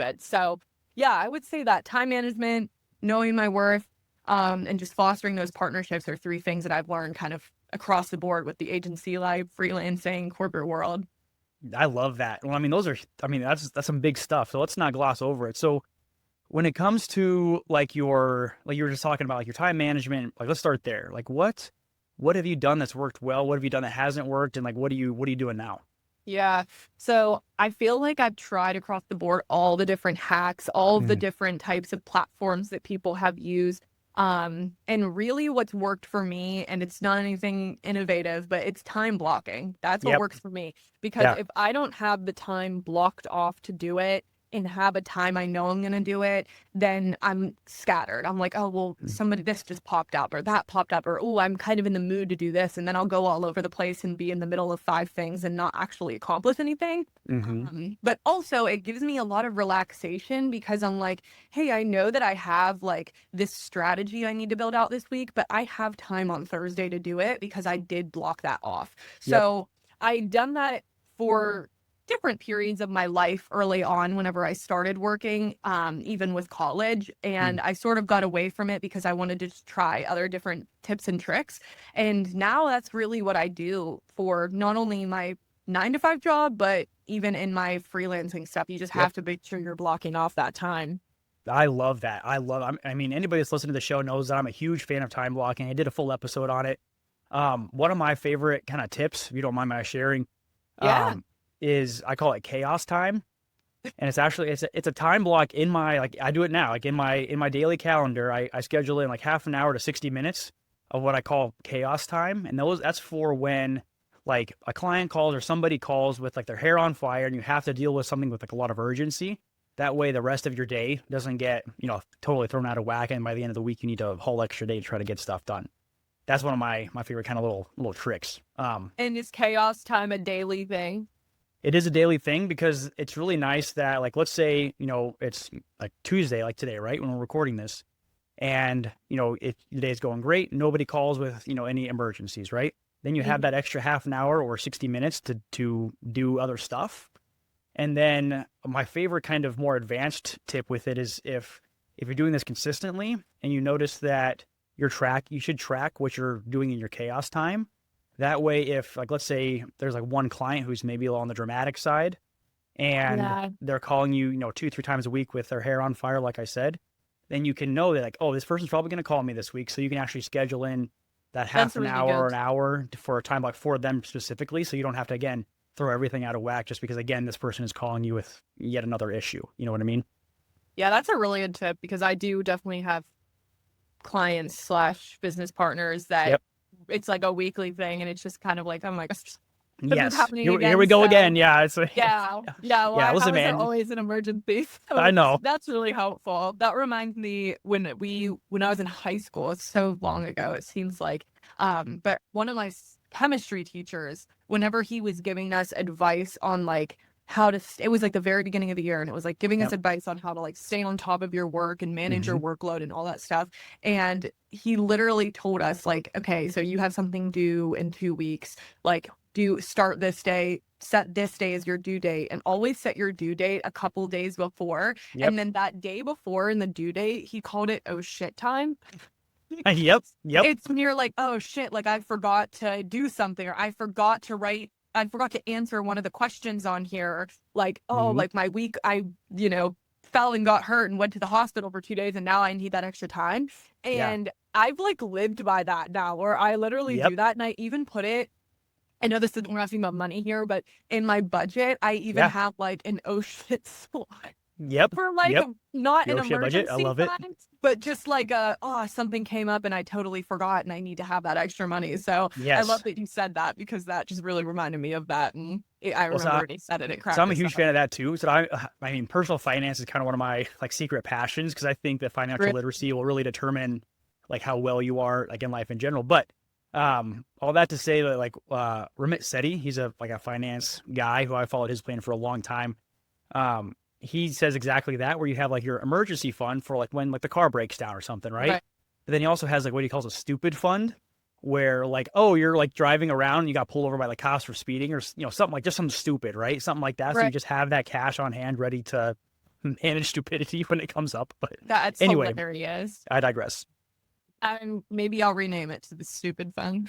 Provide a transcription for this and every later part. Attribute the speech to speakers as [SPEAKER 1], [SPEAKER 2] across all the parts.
[SPEAKER 1] bit. So yeah, I would say that time management, knowing my worth, and just fostering those partnerships are three things that I've learned kind of across the board with the agency life, freelancing, corporate world.
[SPEAKER 2] I love that. Well, I mean, that's some big stuff. So let's not gloss over it. So when it comes to like like you were just talking about like your time management, like let's start there. Like what have you done that's worked well? What have you done that hasn't worked? And like what are you doing now?
[SPEAKER 1] Yeah. So I feel like I've tried across the board all the different hacks, all of the
[SPEAKER 2] Mm,
[SPEAKER 1] different types of platforms that people have used. And really what's worked for me, and it's not anything innovative, but it's time blocking. That's what
[SPEAKER 2] yep.
[SPEAKER 1] works for me. Because
[SPEAKER 2] Yeah.
[SPEAKER 1] if I don't have the time blocked off to do it and have a time I know I'm going to do it, then I'm scattered. I'm like, oh, well, this just popped up or that popped up, or, oh, I'm kind of in the mood to do this. And then I'll go all over the place and be in the middle of five things and not actually accomplish anything.
[SPEAKER 2] Mm-hmm.
[SPEAKER 1] But also it gives me a lot of relaxation because I'm like, hey, I know that I have like this strategy I need to build out this week, but I have time on Thursday to do it because I did block that off.
[SPEAKER 2] Yep.
[SPEAKER 1] So I done that for different periods of my life early on whenever I started working, even with college. And
[SPEAKER 2] Mm.
[SPEAKER 1] I sort of got away from it because I wanted to just try other different tips and tricks. And now that's really what I do for not only my 9 to 5 job, but even in my freelancing stuff. You just
[SPEAKER 2] Yep.
[SPEAKER 1] have to make sure you're blocking off that time.
[SPEAKER 2] I love that. I mean, anybody that's listening to the show knows that I'm a huge fan of time blocking. I did a full episode on it. One of my favorite kind of tips, if you don't mind my sharing,
[SPEAKER 1] Yeah.
[SPEAKER 2] um, is I call it chaos time. And it's a time block in my, like I do it now, like in my daily calendar, I schedule in like half an hour to 60 minutes of what I call chaos time. And that's for when like a client calls or somebody calls with like their hair on fire and you have to deal with something with like a lot of urgency. That way the rest of your day doesn't get, totally thrown out of whack. And by the end of the week, you need a whole extra day to try to get stuff done. That's one of my favorite kind of little tricks.
[SPEAKER 1] And is chaos time a daily thing?
[SPEAKER 2] It is a daily thing because it's really nice that, like, let's say, it's like Tuesday, like today, right? When we're recording this, and, if the day's going great, nobody calls with, any emergencies, right? Then you have
[SPEAKER 1] Mhm.
[SPEAKER 2] that extra half an hour or 60 minutes to do other stuff. And then my favorite kind of more advanced tip with it is if you're doing this consistently and you notice that you should track what you're doing in your chaos time. That way, if like let's say there's like one client who's maybe on the dramatic side and
[SPEAKER 1] Yeah,
[SPEAKER 2] they're calling you, 2, 3 times a week with their hair on fire, like I said, then you can know that like, oh, this person's probably going to call me this week. So you can actually schedule in that
[SPEAKER 1] that's
[SPEAKER 2] half an
[SPEAKER 1] really
[SPEAKER 2] hour or
[SPEAKER 1] good.
[SPEAKER 2] an hour for a time block for them specifically. So you don't have to, again, throw everything out of whack just because, again, this person is calling you with yet another issue. You know what I mean?
[SPEAKER 1] Yeah, that's a really good tip because I do definitely have clients slash business partners that
[SPEAKER 2] Yep.
[SPEAKER 1] it's like a weekly thing and it's just kind of like, I'm like, this is
[SPEAKER 2] Yes.
[SPEAKER 1] happening
[SPEAKER 2] Here
[SPEAKER 1] again.
[SPEAKER 2] we go again.
[SPEAKER 1] So
[SPEAKER 2] Yeah. It's
[SPEAKER 1] yeah, yeah.
[SPEAKER 2] yeah.
[SPEAKER 1] Why?
[SPEAKER 2] Listen,
[SPEAKER 1] How is there
[SPEAKER 2] man.
[SPEAKER 1] always an emergency?
[SPEAKER 2] I
[SPEAKER 1] So
[SPEAKER 2] know.
[SPEAKER 1] that's really helpful. That reminds me when I was in high school. It's so long ago. It seems like. But one of my chemistry teachers, whenever he was giving us advice on like how to, it was like the very beginning of the year, and it was like giving us
[SPEAKER 2] Yep.
[SPEAKER 1] advice on how to like stay on top of your work and manage your
[SPEAKER 2] Hmm.
[SPEAKER 1] workload and all that stuff. And he literally told us like, okay, so you have something due in 2 weeks, like do start this day, set this day as your due date, and always set your due date a couple days before.
[SPEAKER 2] Yep.
[SPEAKER 1] And then that day before in the due date, he called it oh shit time.
[SPEAKER 2] Yep. Yep.
[SPEAKER 1] It's when you're like, oh shit, like I forgot to do something, or I forgot to answer one of the questions on here. Or like, oh,
[SPEAKER 2] Hmm.
[SPEAKER 1] like my week, you know, fell and got hurt and went to the hospital for 2 days and now I need that extra time.
[SPEAKER 2] Yeah.
[SPEAKER 1] And I've like lived by that now where I literally
[SPEAKER 2] Yep.
[SPEAKER 1] do that. And I even put it, I know this isn't, we're not talking about money here, but in my budget, I even
[SPEAKER 2] Yeah.
[SPEAKER 1] have like an oh shit slot
[SPEAKER 2] Yep.
[SPEAKER 1] for like
[SPEAKER 2] Yep.
[SPEAKER 1] not an
[SPEAKER 2] No shit budget. I
[SPEAKER 1] emergency
[SPEAKER 2] love it.
[SPEAKER 1] fund, but just like something came up and I totally forgot and I need to have that extra money. So I love
[SPEAKER 2] Yes.
[SPEAKER 1] that you said that because that just really reminded me of that. And I
[SPEAKER 2] Well,
[SPEAKER 1] remember when he said it, it
[SPEAKER 2] so
[SPEAKER 1] cracked
[SPEAKER 2] I'm a
[SPEAKER 1] us
[SPEAKER 2] huge
[SPEAKER 1] up.
[SPEAKER 2] fan of that too. So I mean, personal finance is kind of one of my like secret passions because I think that financial
[SPEAKER 1] Really?
[SPEAKER 2] literacy will really determine like how well you are like in life in general. But all that to say that like Ramit Sethi, he's a finance guy who I followed his plan for a long time. He says exactly that, where you have like your emergency fund for like when like the car breaks down or something, right?
[SPEAKER 1] Right.
[SPEAKER 2] But then he also has like what he calls a stupid fund, where like, oh, you're like driving around and you got pulled over by the cops for speeding or something like just something stupid, right? Something like that. So you
[SPEAKER 1] Right.
[SPEAKER 2] just have that cash on hand ready to manage stupidity when it comes up. But
[SPEAKER 1] That's
[SPEAKER 2] anyway,
[SPEAKER 1] hilarious.
[SPEAKER 2] I digress.
[SPEAKER 1] Maybe I'll rename it to the stupid fun.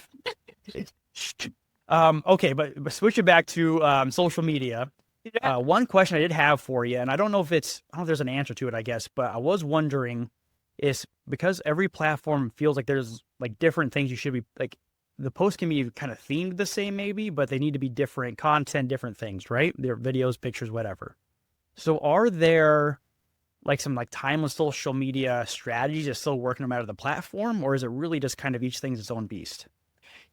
[SPEAKER 2] Okay, but switching back to social media.
[SPEAKER 1] Yeah.
[SPEAKER 2] One question I did have for you, and I don't know if there's an answer to it, I guess, but I was wondering is because every platform feels like there's like different things you should be like, the posts can be kind of themed the same maybe, but they need to be different content, different things, right? Their videos, pictures, whatever. So are there like some like timeless social media strategies that still work no matter the platform, or is it really just kind of each thing's its own beast?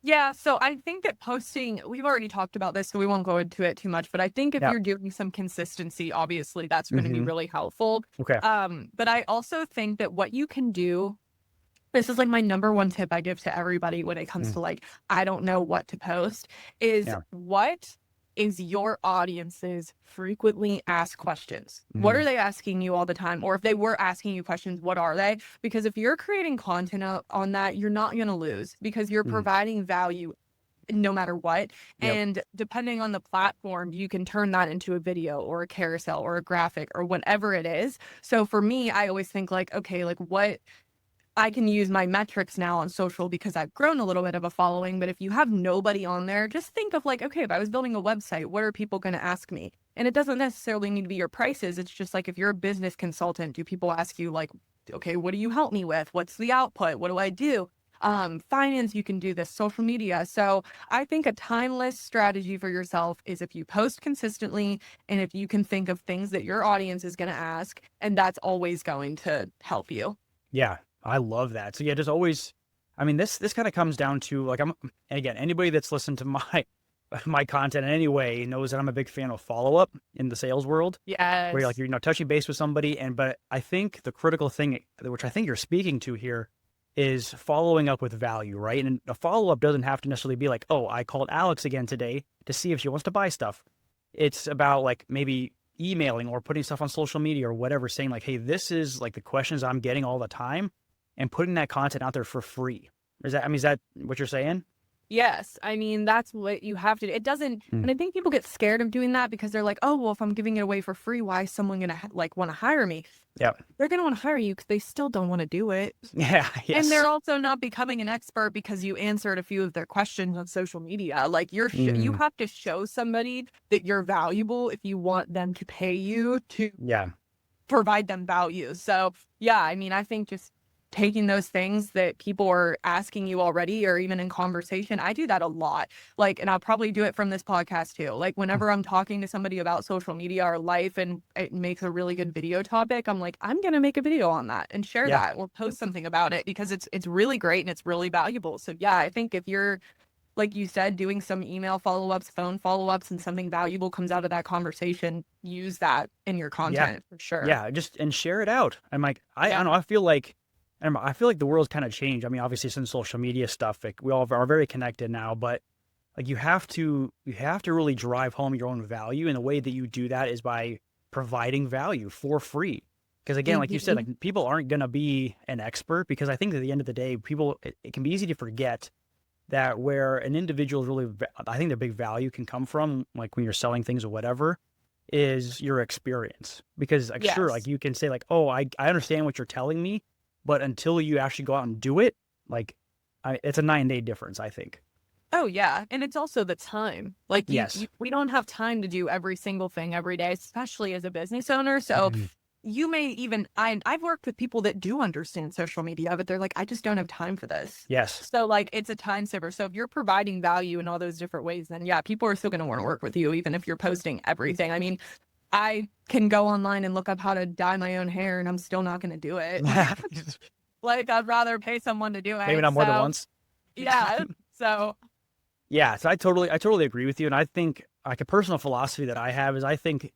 [SPEAKER 1] Yeah, so I think that posting, we've already talked about this, so we won't go into it too much, but I think if
[SPEAKER 2] Yeah.
[SPEAKER 1] you're doing some consistency, obviously that's going to be really helpful.
[SPEAKER 2] Okay.
[SPEAKER 1] But I also think that what you can do, this is like my number one tip I give to everybody when it comes to like, I don't know what to post, is what is your audience's frequently asked questions? What are they asking you all the time? Or if they were asking you questions, what are they? Because if you're creating content on that, you're not going to lose because you're providing value no matter what. And depending on the platform, you can turn that into a video or a carousel or a graphic or whatever it is. So for me, I always think like, okay, like what I can use my metrics now on social because I've grown a little bit of a following. But if you have nobody on there, just think of like, okay, if I was building a website, what are people going to ask me? And it doesn't necessarily need to be your prices. It's just like if you're a business consultant, do people ask you like, okay, what do you help me with? What's the output? What do I do? Finance, you can do this, social media. So I think a timeless strategy for yourself is if you post consistently and if you can think of things that your audience is going to ask, and that's always going to help you.
[SPEAKER 2] Yeah, I love that. So yeah, just always, I mean, this kind of comes down to like, and again, anybody that's listened to my content in any way knows that I'm a big fan of follow-up in the sales world.
[SPEAKER 1] Yes.
[SPEAKER 2] Where you're like, you're touching base with somebody. But I think the critical thing, which I think you're speaking to here, is following up with value, right? And a follow-up doesn't have to necessarily be like, oh, I called Alex again today to see if she wants to buy stuff. It's about like maybe emailing or putting stuff on social media or whatever, saying like, hey, this is like the questions I'm getting all the time, and putting that content out there for free. Is that what you're saying?
[SPEAKER 1] Yes. I mean, that's what you have to do. It doesn't, and I think people get scared of doing that because they're like, oh, well, if I'm giving it away for free, why is someone going to like want to hire me?
[SPEAKER 2] Yeah.
[SPEAKER 1] They're going to want to hire you because they still don't want to do it.
[SPEAKER 2] Yeah. Yes.
[SPEAKER 1] And they're also not becoming an expert because you answered a few of their questions on social media. Like you have to show somebody that you're valuable if you want them to pay you to provide them value. So yeah, I mean, I think just taking those things that people are asking you already or even in conversation. I do that a lot. Like, and I'll probably do it from this podcast too. Like whenever I'm talking to somebody about social media or life and it makes a really good video topic, I'm like, I'm going to make a video on that and share that or post something about it because it's really great and it's really valuable. So yeah, I think if you're, like you said, doing some email follow-ups, phone follow-ups, and something valuable comes out of that conversation, use that in your content for sure.
[SPEAKER 2] Yeah. And share it out. I'm like, I don't know. I feel like the world's kind of changed. I mean, obviously since social media stuff, like we all are very connected now, but like you have to really drive home your own value. And the way that you do that is by providing value for free. Because again, like you said, like people aren't going to be an expert because I think at the end of the day, it can be easy to forget that where an individual really, I think their big value can come from, like when you're selling things or whatever, is your experience. Because like, sure, like you can say like, oh, I understand what you're telling me. But until you actually go out and do it, like it's a 9-day difference, I think.
[SPEAKER 1] Oh, yeah. And it's also the time. Like, we don't have time to do every single thing every day, especially as a business owner. So you may even, I've worked with people that do understand social media, but they're like, I just don't have time for this.
[SPEAKER 2] Yes.
[SPEAKER 1] So like, it's a time saver. So if you're providing value in all those different ways, then yeah, people are still going to want to work with you, even if you're posting everything. I mean, I can go online and look up how to dye my own hair and I'm still not going to do it. Like, I'd rather pay someone to do it.
[SPEAKER 2] Maybe not more than once.
[SPEAKER 1] Yeah. So.
[SPEAKER 2] Yeah. So I totally agree with you. And I think like a personal philosophy that I have is I think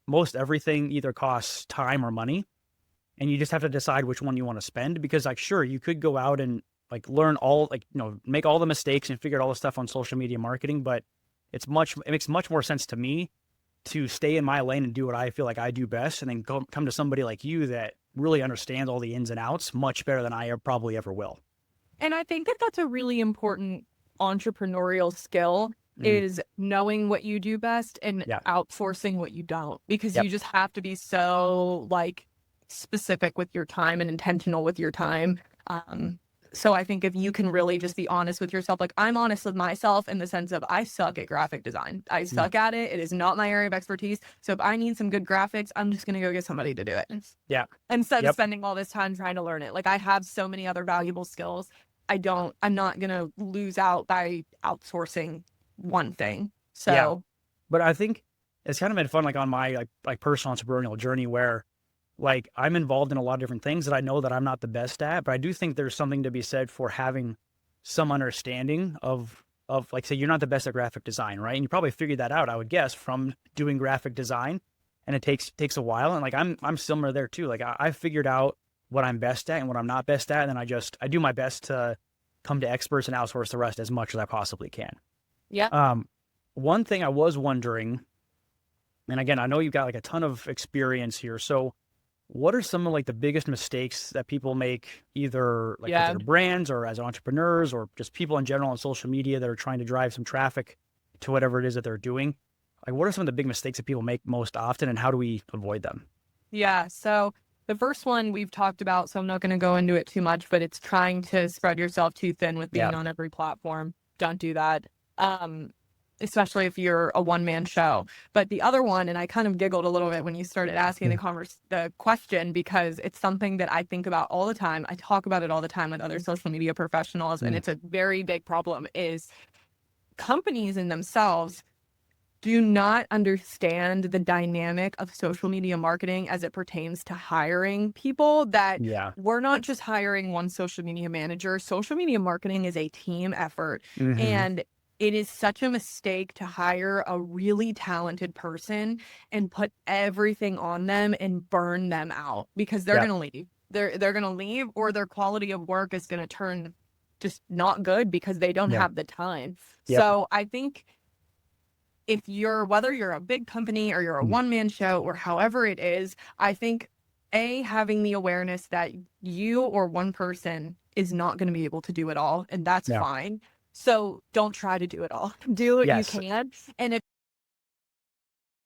[SPEAKER 2] most everything either costs time or money. And you just have to decide which one you want to spend because like, sure, you could go out and like learn all, like, make all the mistakes and figure out all the stuff on social media marketing, but it makes much more sense to me to stay in my lane and do what I feel like I do best and then come to somebody like you that really understands all the ins and outs much better than I probably ever will.
[SPEAKER 1] And I think that that's a really important entrepreneurial skill
[SPEAKER 2] Mm.
[SPEAKER 1] is knowing what you do best and
[SPEAKER 2] Yeah.
[SPEAKER 1] outsourcing what you don't, because
[SPEAKER 2] Yep.
[SPEAKER 1] you just have to be so like specific with your time and intentional with your time. So I think if you can really just be honest with yourself, like I'm honest with myself in the sense of I suck at graphic design. I
[SPEAKER 2] Mm.
[SPEAKER 1] suck at it. It is not my area of expertise. So if I need some good graphics, I'm just going to go get somebody to do it
[SPEAKER 2] Yeah.
[SPEAKER 1] instead of
[SPEAKER 2] Yep.
[SPEAKER 1] spending all this time trying to learn it. Like I have so many other valuable skills. I'm not going to lose out by outsourcing one thing.
[SPEAKER 2] Yeah.
[SPEAKER 1] So
[SPEAKER 2] But I think it's kind of been fun, like on my like personal entrepreneurial journey where like I'm involved in a lot of different things that I know that I'm not the best at, but I do think there's something to be said for having some understanding of like, say you're not the best at graphic design, right? And you probably figured that out, I would guess, from doing graphic design. And it takes a while. And like I'm similar there too. Like I figured out what I'm best at and what I'm not best at. And then I do my best to come to experts and outsource the rest as much as I possibly can.
[SPEAKER 1] yeah.
[SPEAKER 2] One thing I was wondering, and again, I know you've got like a ton of experience here. So what are some of like the biggest mistakes that people make either like with
[SPEAKER 1] Yeah.
[SPEAKER 2] their brands or as entrepreneurs or just people in general on social media that are trying to drive some traffic to whatever it is that they're doing? Like what are some of the big mistakes that people make most often and how do we avoid them?
[SPEAKER 1] Yeah. So the first one we've talked about, so I'm not going to go into it too much, but it's trying to spread yourself too thin with
[SPEAKER 2] Yeah.
[SPEAKER 1] being on every platform. Don't do that. Especially if you're a one-man show. But the other one, and I kind of giggled a little bit when you started asking the question, because it's something that I think about all the time. I talk about it all the time with other social media professionals, and it's a very big problem, is companies in themselves do not understand the dynamic of social media marketing as it pertains to hiring people, that
[SPEAKER 2] Yeah.
[SPEAKER 1] we're not just hiring one social media manager. Social media marketing is a team effort.
[SPEAKER 2] Mm-hmm.
[SPEAKER 1] And it is such a mistake to hire a really talented person and put everything on them and burn them out, because they're
[SPEAKER 2] Yep.
[SPEAKER 1] going to leave. They're going to leave, or their quality of work is going to turn just not good because they don't
[SPEAKER 2] Yeah.
[SPEAKER 1] have the time.
[SPEAKER 2] Yep.
[SPEAKER 1] So I think whether you're a big company or you're a one-man show or however it is, I think having the awareness that you or one person is not going to be able to do it all, and that's
[SPEAKER 2] Yeah.
[SPEAKER 1] fine. So don't try to do it all. Do what you
[SPEAKER 2] Yes.
[SPEAKER 1] can. And if